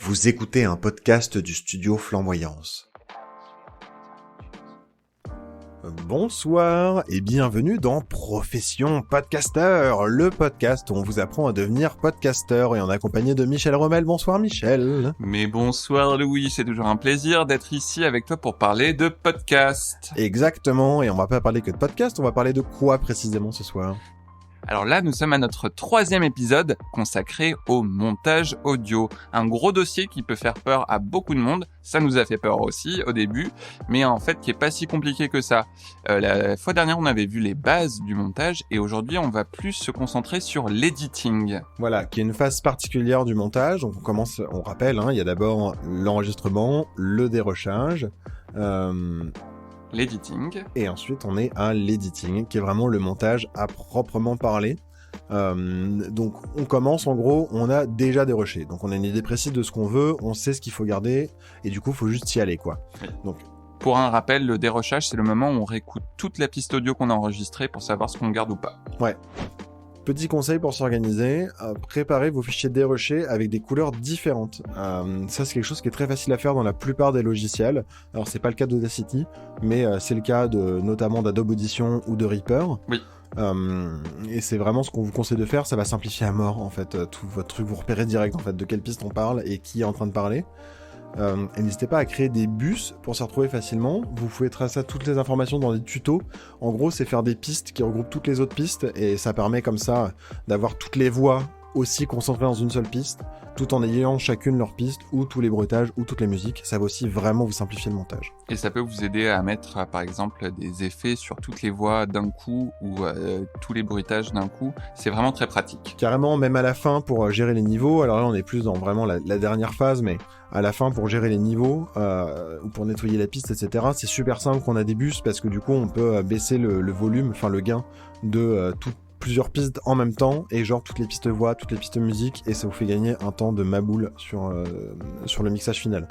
Vous écoutez un podcast du studio Flamboyance. Bonsoir et bienvenue dans Profession Podcasteur, le podcast où on vous apprend à devenir podcasteur et en accompagné de Michel Rommel. Bonsoir Michel. Mais bonsoir Louis, c'est toujours un plaisir d'être ici avec toi pour parler de podcast. Exactement, et on va pas parler que de podcast, on va parler de quoi précisément ce soir ? Alors là, nous sommes à notre 3e épisode consacré au montage audio. Un gros dossier qui peut faire peur à beaucoup de monde. Ça nous a fait peur aussi au début, mais en fait qui est pas si compliqué que ça. La fois dernière, on avait vu les bases du montage et aujourd'hui, on va plus se concentrer sur l'editing. Voilà, qui est une phase particulière du montage. Donc on rappelle, il y a d'abord l'enregistrement, le dérochage, l'editing. Et ensuite, on est à l'editing, qui est vraiment le montage à proprement parler. Donc, on commence, en gros, on a déjà déroché. Donc, on a une idée précise de ce qu'on veut, on sait ce qu'il faut garder, et du coup, il faut juste y aller, quoi. Oui. Donc, pour un rappel, le dérochage, c'est le moment où on réécoute toute la piste audio qu'on a enregistrée pour savoir ce qu'on garde ou pas. Ouais. Petit conseil pour s'organiser, préparez vos fichiers dérochés avec des couleurs différentes. Ça, c'est quelque chose qui est très facile à faire dans la plupart des logiciels. Alors, c'est pas le cas d'Audacity, mais c'est le cas notamment d'Adobe Audition ou de Reaper. Oui. Et c'est vraiment ce qu'on vous conseille de faire. Ça va simplifier à mort, en fait, tout votre truc. Vous repérez direct, en fait, de quelle piste on parle et qui est en train de parler. Et n'hésitez pas à créer des bus pour s'y retrouver facilement. Vous pouvez tracer toutes les informations dans des tutos. En gros, c'est faire des pistes qui regroupent toutes les autres pistes et ça permet comme ça d'avoir toutes les voix aussi concentrées dans une seule piste, tout en ayant chacune leur piste ou tous les bruitages ou toutes les musiques. Ça va aussi vraiment vous simplifier le montage. Et ça peut vous aider à mettre, par exemple, des effets sur toutes les voix d'un coup ou tous les bruitages d'un coup. C'est vraiment très pratique. Carrément, même à la fin pour gérer les niveaux. Alors là, on est plus dans vraiment la dernière phase, mais à la fin, pour gérer les niveaux ou pour nettoyer la piste, etc., c'est super simple qu'on a des bus parce que du coup, on peut baisser le volume, enfin le gain de plusieurs pistes en même temps et genre toutes les pistes voix, toutes les pistes musique et ça vous fait gagner un temps de maboule sur le mixage final.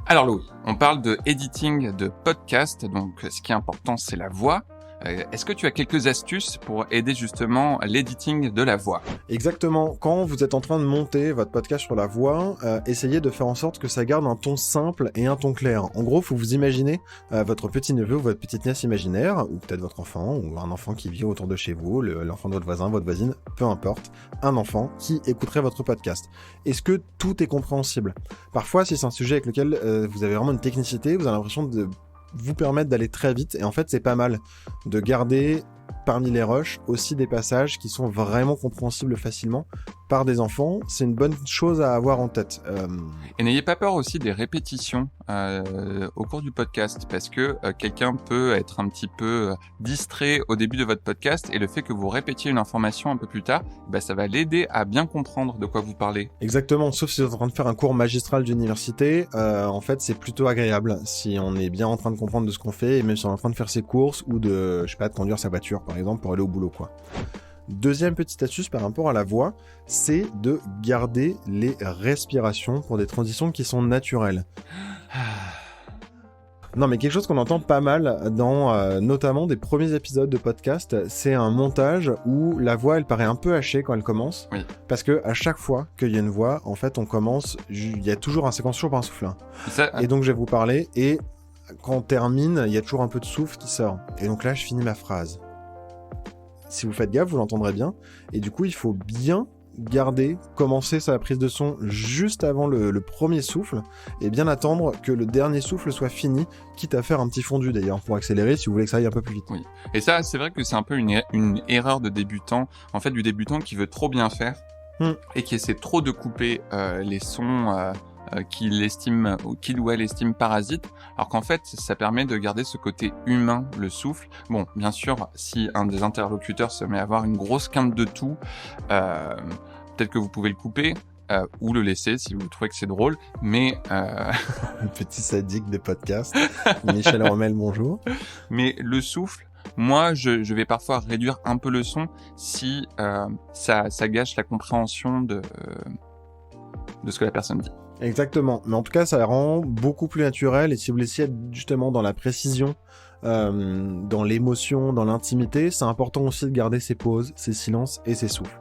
Alors Louis, on parle de editing de podcast, donc ce qui est important c'est la voix. Est-ce que tu as quelques astuces pour aider justement l'editing de la voix ? Exactement. Quand vous êtes en train de monter votre podcast sur la voix, essayez de faire en sorte que ça garde un ton simple et un ton clair. En gros, faut vous imaginer votre petit-neveu ou votre petite-nièce imaginaire, ou peut-être votre enfant, ou un enfant qui vit autour de chez vous, l'enfant de votre voisin, votre voisine, peu importe, un enfant qui écouterait votre podcast. Est-ce que tout est compréhensible ? Parfois, si c'est un sujet avec lequel vous avez vraiment une technicité, vous avez l'impression de vous permettre d'aller très vite et en fait c'est pas mal de garder parmi les rushs aussi des passages qui sont vraiment compréhensibles facilement par des enfants. C'est une bonne chose à avoir en tête. Et n'ayez pas peur aussi des répétitions au cours du podcast parce que quelqu'un peut être un petit peu distrait au début de votre podcast et le fait que vous répétiez une information un peu plus tard, ça va l'aider à bien comprendre de quoi vous parlez. Exactement, sauf si vous êtes en train de faire un cours magistral d'université, en fait c'est plutôt agréable si on est bien en train de comprendre de ce qu'on fait et même si on est en train de faire ses courses ou de conduire sa voiture par exemple pour aller au boulot quoi. Deuxième petite astuce par rapport à la voix, c'est de garder les respirations pour des transitions qui sont naturelles. Non mais quelque chose qu'on entend pas mal dans notamment des premiers épisodes de podcast, c'est un montage où la voix elle paraît un peu hachée quand elle commence. Oui. Parce que à chaque fois qu'il y a une voix, en fait on commence, il y a toujours un séquence toujours par un souffle. Et donc je vais vous parler et quand on termine, il y a toujours un peu de souffle qui sort. Et donc là je finis ma phrase. Si vous faites gaffe, vous l'entendrez bien. Et du coup, il faut bien commencer sa prise de son juste avant le premier souffle et bien attendre que le dernier souffle soit fini, quitte à faire un petit fondu d'ailleurs pour accélérer si vous voulez que ça aille un peu plus vite. Oui. Et ça, c'est vrai que c'est un peu une erreur de débutant, en fait du débutant qui veut trop bien faire et qui essaie trop de couper les sons qu'il ou elle estime parasite, alors qu'en fait, ça permet de garder ce côté humain, le souffle. Bon, bien sûr, si un des interlocuteurs se met à avoir une grosse quinte de tout, peut-être que vous pouvez le couper, ou le laisser si vous trouvez que c'est drôle, mais... Un petit sadique des podcasts. Michel Rommel, bonjour. Mais le souffle, moi, je vais parfois réduire un peu le son si ça gâche la compréhension de ce que la personne dit. Exactement, mais en tout cas ça rend beaucoup plus naturel et si vous laissez être justement dans la précision, dans l'émotion, dans l'intimité, c'est important aussi de garder ses pauses, ses silences et ses souffles,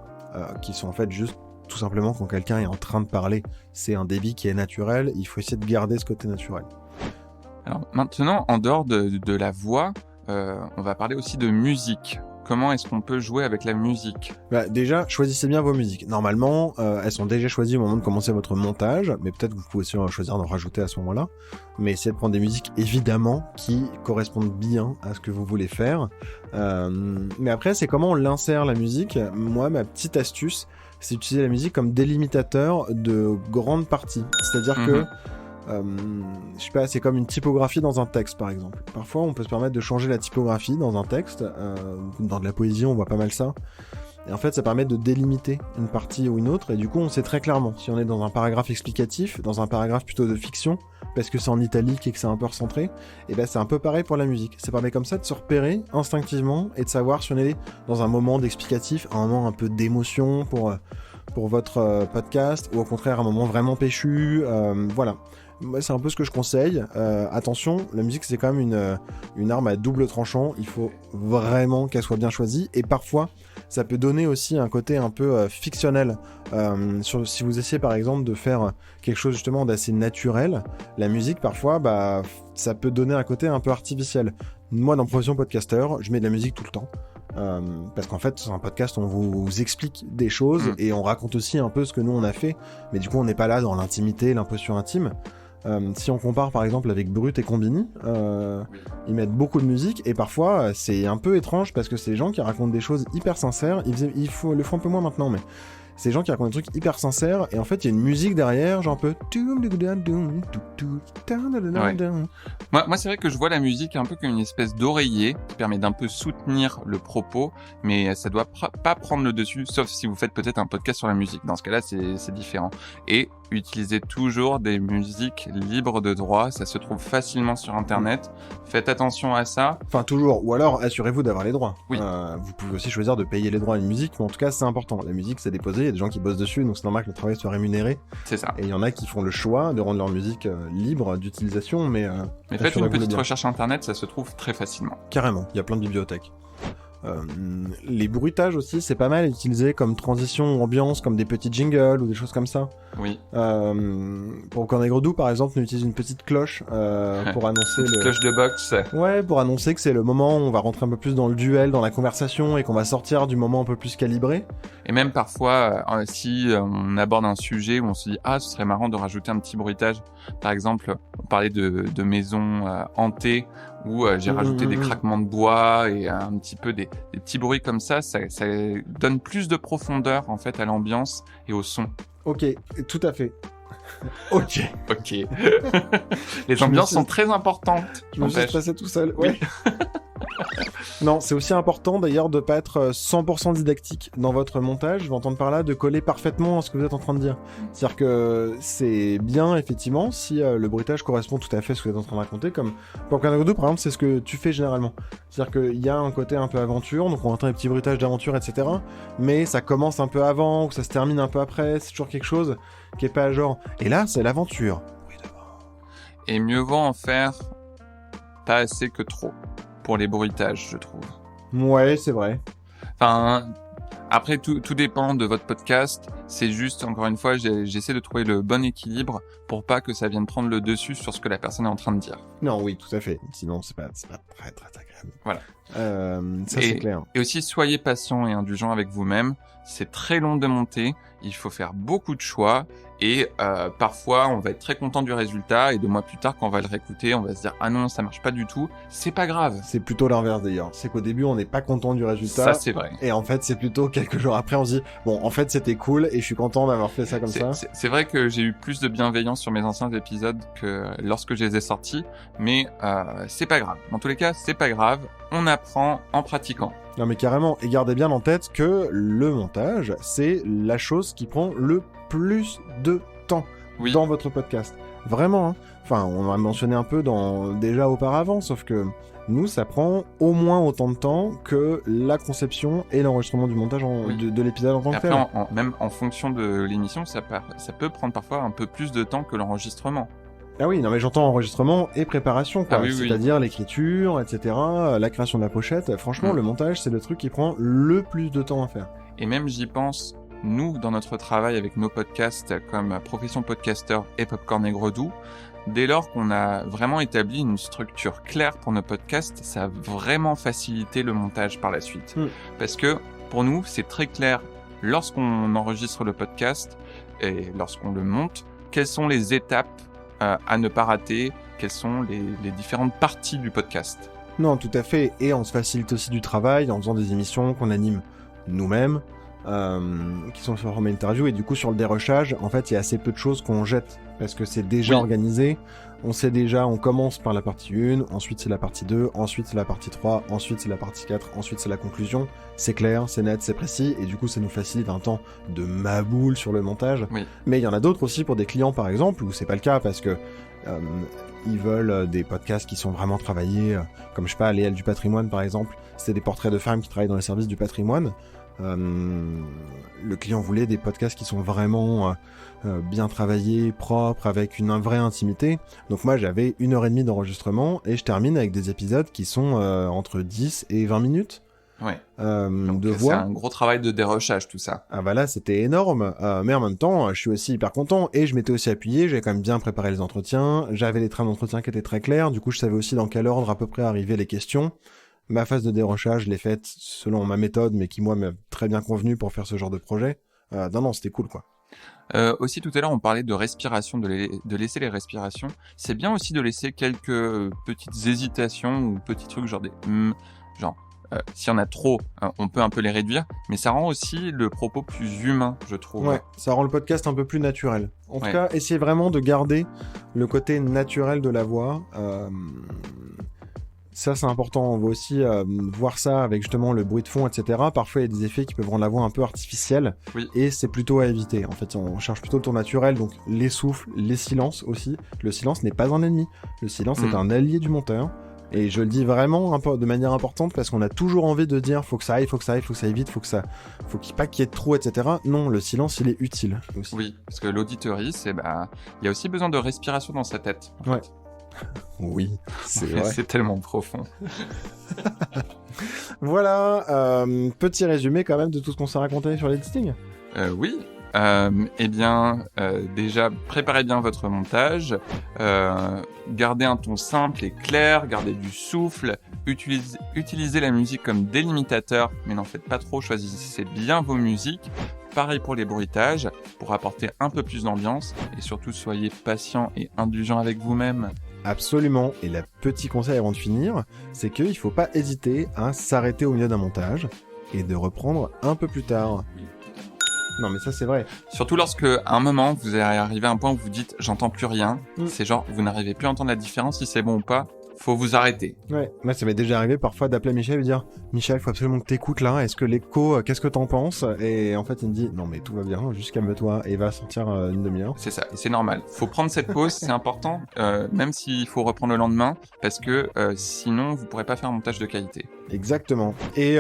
qui sont en fait juste tout simplement quand quelqu'un est en train de parler. C'est un débit qui est naturel, il faut essayer de garder ce côté naturel. Alors maintenant, en dehors de la voix, on va parler aussi de musique. Comment est-ce qu'on peut jouer avec la musique ? Déjà, choisissez bien vos musiques. Normalement, elles sont déjà choisies au moment de commencer votre montage, mais peut-être que vous pouvez aussi choisir d'en rajouter à ce moment-là. Mais essayez de prendre des musiques, évidemment, qui correspondent bien à ce que vous voulez faire. Mais après, c'est comment on l'insère, la musique. Moi, ma petite astuce, c'est d'utiliser la musique comme délimitateur de grandes parties. C'est-à-dire que je sais pas, c'est comme une typographie dans un texte, par exemple. Parfois, on peut se permettre de changer la typographie dans un texte. Dans de la poésie, on voit pas mal ça. Et en fait, ça permet de délimiter une partie ou une autre. Et du coup, on sait très clairement si on est dans un paragraphe explicatif, dans un paragraphe plutôt de fiction, parce que c'est en italique et que c'est un peu recentré. Et ben, c'est un peu pareil pour la musique. Ça permet comme ça de se repérer instinctivement et de savoir si on est dans un moment d'explicatif, un moment un peu d'émotion pour votre podcast, ou au contraire un moment vraiment péchu. Voilà. Moi, c'est un peu ce que je conseille. Attention, la musique, c'est quand même une arme à double tranchant. Il faut vraiment qu'elle soit bien choisie. Et parfois, ça peut donner aussi un côté un peu fictionnel. Si vous essayez, par exemple, de faire quelque chose justement d'assez naturel, la musique, parfois, ça peut donner un côté un peu artificiel. Moi, dans Profession Podcasteur, je mets de la musique tout le temps. Parce qu'en fait, c'est un podcast où on vous explique des choses et on raconte aussi un peu ce que nous, on a fait. Mais du coup, on n'est pas là dans l'intimité, l'impression intime. Si on compare par exemple avec Brut et Combini, ils mettent beaucoup de musique et parfois c'est un peu étrange parce que c'est des gens qui racontent des choses hyper sincères. Ils le font un peu moins maintenant, mais c'est des gens qui racontent des trucs hyper sincères et en fait il y a une musique derrière, genre un peu. Ouais. Moi c'est vrai que je vois la musique un peu comme une espèce d'oreiller qui permet d'un peu soutenir le propos, mais ça doit pas prendre le dessus, sauf si vous faites peut-être un podcast sur la musique. Dans ce cas-là, c'est différent. Et utilisez toujours des musiques libres de droit, ça se trouve facilement sur Internet. Faites attention à ça. Enfin, toujours. Ou alors, assurez-vous d'avoir les droits. Oui. Vous pouvez aussi choisir de payer les droits à une musique, mais en tout cas, c'est important. La musique, c'est déposé, il y a des gens qui bossent dessus, donc c'est normal que le travail soit rémunéré. C'est ça. Et il y en a qui font le choix de rendre leur musique libre d'utilisation, mais faites une petite recherche Internet, ça se trouve très facilement. Carrément, il y a plein de bibliothèques. Les bruitages aussi, c'est pas mal utilisé comme transition ou ambiance, comme des petits jingles ou des choses comme ça. Oui. Pour Cornegredou, par exemple, on utilise une petite cloche pour annoncer cloche de boxe. Ouais, pour annoncer que c'est le moment où on va rentrer un peu plus dans le duel, dans la conversation et qu'on va sortir du moment un peu plus calibré. Et même parfois, si on aborde un sujet où on se dit « Ah, ce serait marrant de rajouter un petit bruitage ». Par exemple, on parlait de maisons hantées où j'ai rajouté des craquements de bois et un petit peu des petits bruits comme ça donne plus de profondeur en fait à l'ambiance et au son. Ok, tout à fait. Ok. Les ambiances sont très importantes. Je me suis passé tout seul. Oui. Ouais. Non, c'est aussi important d'ailleurs de pas être 100% didactique dans votre montage. Je vais entendre par là de coller parfaitement à ce que vous êtes en train de dire. C'est-à-dire que c'est bien effectivement si le bruitage correspond tout à fait à ce que vous êtes en train de raconter. Comme pour Cornegredou par exemple, c'est ce que tu fais généralement. C'est-à-dire qu'il y a un côté un peu aventure, donc on entend les petits bruitages d'aventure, etc. Mais ça commence un peu avant ou ça se termine un peu après. C'est toujours quelque chose qui est pas genre. Et là, c'est l'aventure. Et mieux vaut en faire pas assez que trop. Pour les bruitages, je trouve. Ouais, c'est vrai. Enfin, après, tout dépend de votre podcast. C'est juste, encore une fois, j'essaie de trouver le bon équilibre pour pas que ça vienne prendre le dessus sur ce que la personne est en train de dire. Non, oui, tout à fait. Sinon, c'est pas très agréable. Voilà. Ça, c'est clair. Et aussi, soyez patient et indulgent avec vous-même. C'est très long de monter. Il faut faire beaucoup de choix. Et parfois, on va être très content du résultat. Et 2 mois plus tard, quand on va le réécouter, on va se dire « Ah non, ça marche pas du tout. » C'est pas grave. C'est plutôt l'inverse d'ailleurs. C'est qu'au début, on n'est pas content du résultat. Ça, c'est vrai. Et en fait, c'est plutôt quelques jours après, on se dit « Bon, en fait, c'était cool et je suis content d'avoir fait ça comme ça. » C'est vrai que j'ai eu plus de bienveillance sur mes anciens épisodes que lorsque je les ai sortis. Mais c'est pas grave. Dans tous les cas, c'est pas grave. On apprend en pratiquant. Non mais carrément, et gardez bien en tête que le montage, c'est la chose qui prend le plus de temps dans votre podcast. Vraiment, hein. Enfin, on a mentionné un peu déjà auparavant, sauf que nous, ça prend au moins autant de temps que la conception et l'enregistrement du montage de l'épisode en tant que tel. Après, même en fonction de l'émission, ça peut prendre parfois un peu plus de temps que l'enregistrement. Ah oui, non mais j'entends enregistrement et préparation, quoi. Ah oui, c'est-à-dire l'écriture, etc., la création de la pochette. Franchement, le montage, c'est le truc qui prend le plus de temps à faire. Et même j'y pense nous, dans notre travail avec nos podcasts comme Profession Podcaster et Popcorn et Gredou, dès lors qu'on a vraiment établi une structure claire pour nos podcasts, ça a vraiment facilité le montage par la suite. Parce que pour nous, c'est très clair, lorsqu'on enregistre le podcast et lorsqu'on le monte, quelles sont les étapes à ne pas rater, quelles sont les différentes parties du podcast. Non, tout à fait. Et on se facilite aussi du travail en faisant des émissions qu'on anime nous-mêmes, qui sont sur format interview. Et du coup, sur le dérochage, en fait, il y a assez peu de choses qu'on jette parce que c'est déjà organisé. On sait déjà, on commence par la partie 1, ensuite c'est la partie 2, ensuite c'est la partie 3, ensuite c'est la partie 4, ensuite c'est la conclusion. C'est clair, c'est net, c'est précis, et du coup ça nous facilite un temps de maboule sur le montage. Oui. Mais il y en a d'autres aussi pour des clients par exemple, où c'est pas le cas parce que ils veulent des podcasts qui sont vraiment travaillés, comme je sais pas, Les Ailes du patrimoine par exemple, c'était des portraits de femmes qui travaillent dans les services du patrimoine. Le client voulait des podcasts qui sont vraiment bien travaillés, propres, avec une vraie intimité. Donc moi j'avais 1h30 d'enregistrement et je termine avec des épisodes qui sont entre 10 et 20 minutes. Ouais. Donc, de voix. C'est un gros travail de dérochage tout ça. Ah bah là c'était énorme, mais en même temps je suis aussi hyper content et je m'étais aussi appuyé, j'avais quand même bien préparé les entretiens, j'avais les trains d'entretien qui étaient très clairs, du coup je savais aussi dans quel ordre à peu près arrivaient les questions. Ma phase de dérochage, je l'ai faite selon ma méthode, mais qui, moi, m'a très bien convenu pour faire ce genre de projet. Non, c'était cool, quoi. Aussi, tout à l'heure, on parlait de respiration, de laisser les respirations. C'est bien aussi de laisser quelques petites hésitations ou petits trucs, genre s'il y en a trop, on peut un peu les réduire, mais ça rend aussi le propos plus humain, je trouve. Ouais, ça rend le podcast un peu plus naturel. En tout cas, essayez vraiment de garder le côté naturel de la voix. Ça, c'est important. On va aussi voir ça avec justement le bruit de fond, etc. Parfois, il y a des effets qui peuvent rendre la voix un peu artificielle. Oui. Et c'est plutôt à éviter. En fait, on cherche plutôt le ton naturel. Donc, les souffles, les silences aussi. Le silence n'est pas un ennemi. Le silence est un allié du monteur. Et je le dis vraiment de manière importante parce qu'on a toujours envie de dire faut que ça aille, faut que ça aille, faut que ça aille vite, faut qu'il pas qu'il y ait de trop, etc. Non, le silence, il est utile aussi. Oui, parce que l'auditorie, il y a aussi besoin de respiration dans sa tête. Ouais. Oui, c'est vrai. C'est tellement profond. Voilà, petit résumé quand même de tout ce qu'on s'est raconté sur l'editing. Oui. Déjà, préparez bien votre montage, gardez un ton simple et clair, gardez du souffle, utilisez la musique comme délimitateur, mais n'en faites pas trop, choisissez bien vos musiques. Pareil pour les bruitages, pour apporter un peu plus d'ambiance, et surtout soyez patient et indulgent avec vous-même. Absolument, et le petit conseil avant de finir, c'est qu'il ne faut pas hésiter à s'arrêter au milieu d'un montage, et de reprendre un peu plus tard. Non mais ça c'est vrai. Surtout lorsque à un moment vous arrivez à un point où vous dites j'entends plus rien, c'est genre vous n'arrivez plus à entendre la différence si c'est bon ou pas, faut vous arrêter. Ouais, moi ça m'est déjà arrivé parfois d'appeler Michel et lui dire Michel, faut absolument que t'écoutes là, est-ce que l'écho, qu'est-ce que t'en penses? Et en fait il me dit non mais tout va bien, juste calme-toi et va sortir une demi-heure. C'est ça, et c'est normal. Faut prendre cette pause, c'est important, même s'il faut reprendre le lendemain, parce que sinon vous pourrez pas faire un montage de qualité. Exactement. Et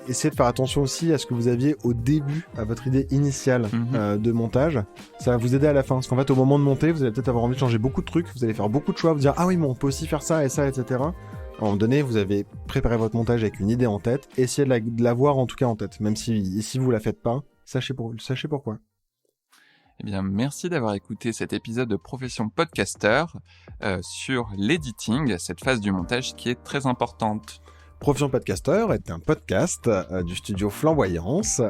essayez de faire attention aussi à ce que vous aviez au début, à votre idée initiale de montage. Ça va vous aider à la fin. Parce qu'en fait, au moment de monter, vous allez peut-être avoir envie de changer beaucoup de trucs. Vous allez faire beaucoup de choix. Vous dire, ah oui, mais on peut aussi faire ça et ça, etc. À un moment donné, vous avez préparé votre montage avec une idée en tête. Essayez de la voir en tout cas en tête. Même si vous la faites pas, sachez pourquoi. Eh bien, merci d'avoir écouté cet épisode de Profession Podcaster sur l'editing, cette phase du montage qui est très importante. Profession Podcaster est un podcast du studio Flamboyance,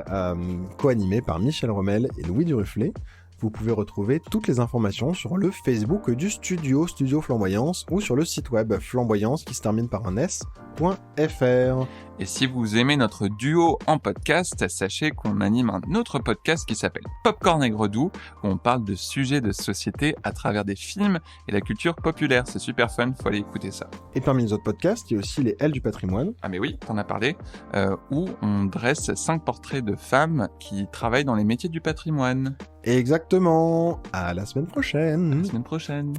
co-animé par Michel Rommel et Louis Duruflé. Vous pouvez retrouver toutes les informations sur le Facebook du studio Flamboyance ou sur le site web flamboyance qui se termine par un s.fr. Et si vous aimez notre duo en podcast, sachez qu'on anime un autre podcast qui s'appelle Popcorn et Gredou, où on parle de sujets de société à travers des films et la culture populaire. C'est super fun, faut aller écouter ça. Et parmi les autres podcasts, il y a aussi les Ailes du patrimoine. Ah mais oui, t'en as parlé, où on dresse 5 portraits de femmes qui travaillent dans les métiers du patrimoine. Exactement. À la semaine prochaine. À la semaine prochaine.